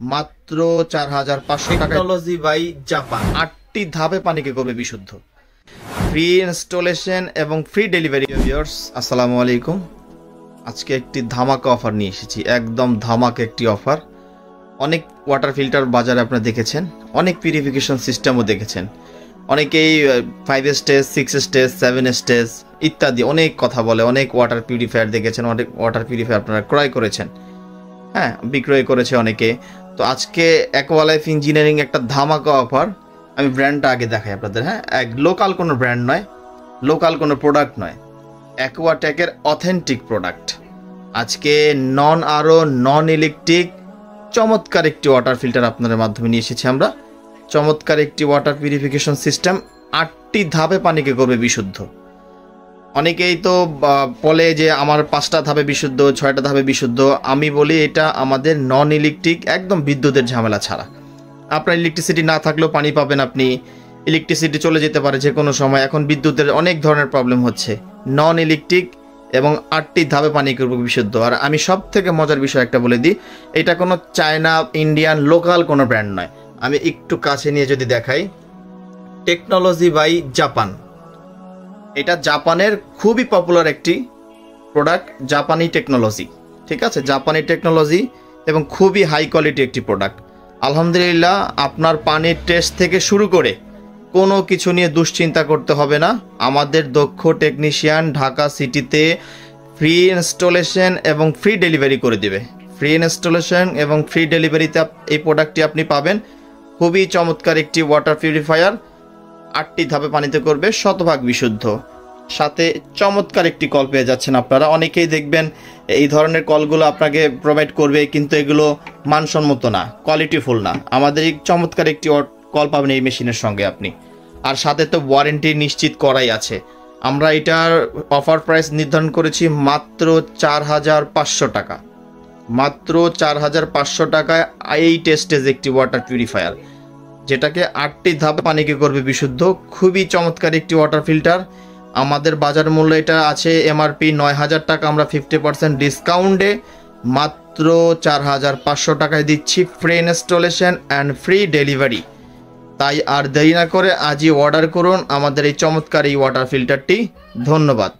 মাত্র 4500 টাকা। Technology by Japan 8টি ধাপে পানিকে করবে বিশুদ্ধ। ফ্রি ইনস্টলেশন এবং ফ্রি ডেলিভারি। ভিউয়ার্স আসসালামু আলাইকুম। আজকে একটি ধামাকা অফার নিয়ে এসেছি, একদম ধামাকা একটি অফার। অনেক ওয়াটার ফিল্টার বাজারে আপনারা দেখেছেন, অনেক পিউরিফিকেশন সিস্টেমও দেখেছেন, অনেকেই 5 স্টেজ 6 স্টেজ 7 স্টেজ ইত্যাদি অনেক কথা বলে, অনেক ওয়াটার পিউরিফায়ার দেখেছেন, অনেক ওয়াটার পিউরিফায়ার আপনারা ক্রয় করেছেন, হ্যাঁ বিক্রয় করেছে অনেকে। তো আজকে অ্যাকোয়ালাইফ ইঞ্জিনিয়ারিং একটা ধামাকা অফার। আমি ব্র্যান্ডটা আগে দেখাই আপনাদের। হ্যাঁ, এক লোকাল কোনো ব্র্যান্ড নয়, লোকাল কোনো প্রোডাক্ট নয়, অ্যাকোয়াটেকের অথেন্টিক প্রোডাক্ট। আজকে নন ইলেকট্রিক চমৎকার একটি ওয়াটার ফিল্টার আপনাদের মাধ্যমে নিয়ে এসেছি আমরা। চমৎকার একটি ওয়াটার পিউরিফিকেশন সিস্টেম, 8টি ধাপে পানিকে করবে বিশুদ্ধ। অনেকেই তো বলে যে আমার 5টা ধাপে বিশুদ্ধ, 6টা ধাপে বিশুদ্ধ। আমি বলি এটা আমাদের নন ইলেকট্রিক, একদম বিদ্যুতের ঝামেলা ছাড়া। আপনার ইলেকট্রিসিটি না থাকলেও পানি পাবেন আপনি, ইলেকট্রিসিটি চলে যেতে পারে যে কোনো সময়। এখন বিদ্যুতের অনেক ধরনের প্রবলেম হচ্ছে, নন ইলেকট্রিক এবং 8টি ধাপে পানি করবে বিশুদ্ধ। আর আমি সব থেকে মজার বিষয় একটা বলে দিই, এটা কোনো চায়না ইন্ডিয়ান লোকাল কোনো ব্র্যান্ড নয়। আমি একটু কাছে নিয়ে যদি দেখাই, টেকনোলজি বাই জাপান, এটা জাপানের খুবই পপুলার একটি প্রোডাক্ট, জাপানি টেকনোলজি। ঠিক আছে, জাপানি টেকনোলজি এবং খুবই হাই কোয়ালিটি একটি প্রোডাক্ট। আলহামদুলিল্লাহ, আপনার পানির টেস্ট থেকে শুরু করে কোনো কিছু নিয়ে দুশ্চিন্তা করতে হবে না। আমাদের দক্ষ টেকনিশিয়ান ঢাকা সিটিতে ফ্রি ইনস্টলেশন এবং ফ্রি ডেলিভারি করে দেবে। ফ্রি ইনস্টলেশন এবং ফ্রি ডেলিভারিতে এই প্রোডাক্টটি আপনি পাবেন। খুবই চমৎকার একটি ওয়াটার পিউরিফায়ার, 8টি ধাপে পানিতে করবে শতভাগ বিশুদ্ধ। সাথে চমৎকার একটি কল পেয়ে যাচ্ছেন আপনারা। অনেকেই দেখবেন এই ধরনের কলগুলো আপনাকে প্রোভাইড করবে, কিন্তু এগুলো মানসম্মত না, কোয়ালিটিফুল না। আমাদের এই চমৎকার একটি কল পাবেন এই মেশিনের সঙ্গে আপনি। আর সাথে তো ওয়ারেন্টি নিশ্চিত করাই আছে। আমরা এটার অফার প্রাইস নির্ধারণ করেছি মাত্র 4500 টাকা। মাত্র 4500 টাকায় এই টেস্টেজ একটি ওয়াটার পিউরিফায়ার, যেটাকে 8টি ধাপে পানিকে করবে বিশুদ্ধ। খুবই চমৎকার একটি ওয়াটার ফিল্টার। আমাদের বাজার মূল্য এটা আছে এমআরপি 9000 টাকা, আমরা 50% ডিসকাউন্টে মাত্র 4500 টাকায় দিচ্ছি, free installation and free delivery. তাই আর দেরি না করে আজই অর্ডার করুন আমাদের এই চমৎকার এই ওয়াটার ফিল্টারটি। ধন্যবাদ।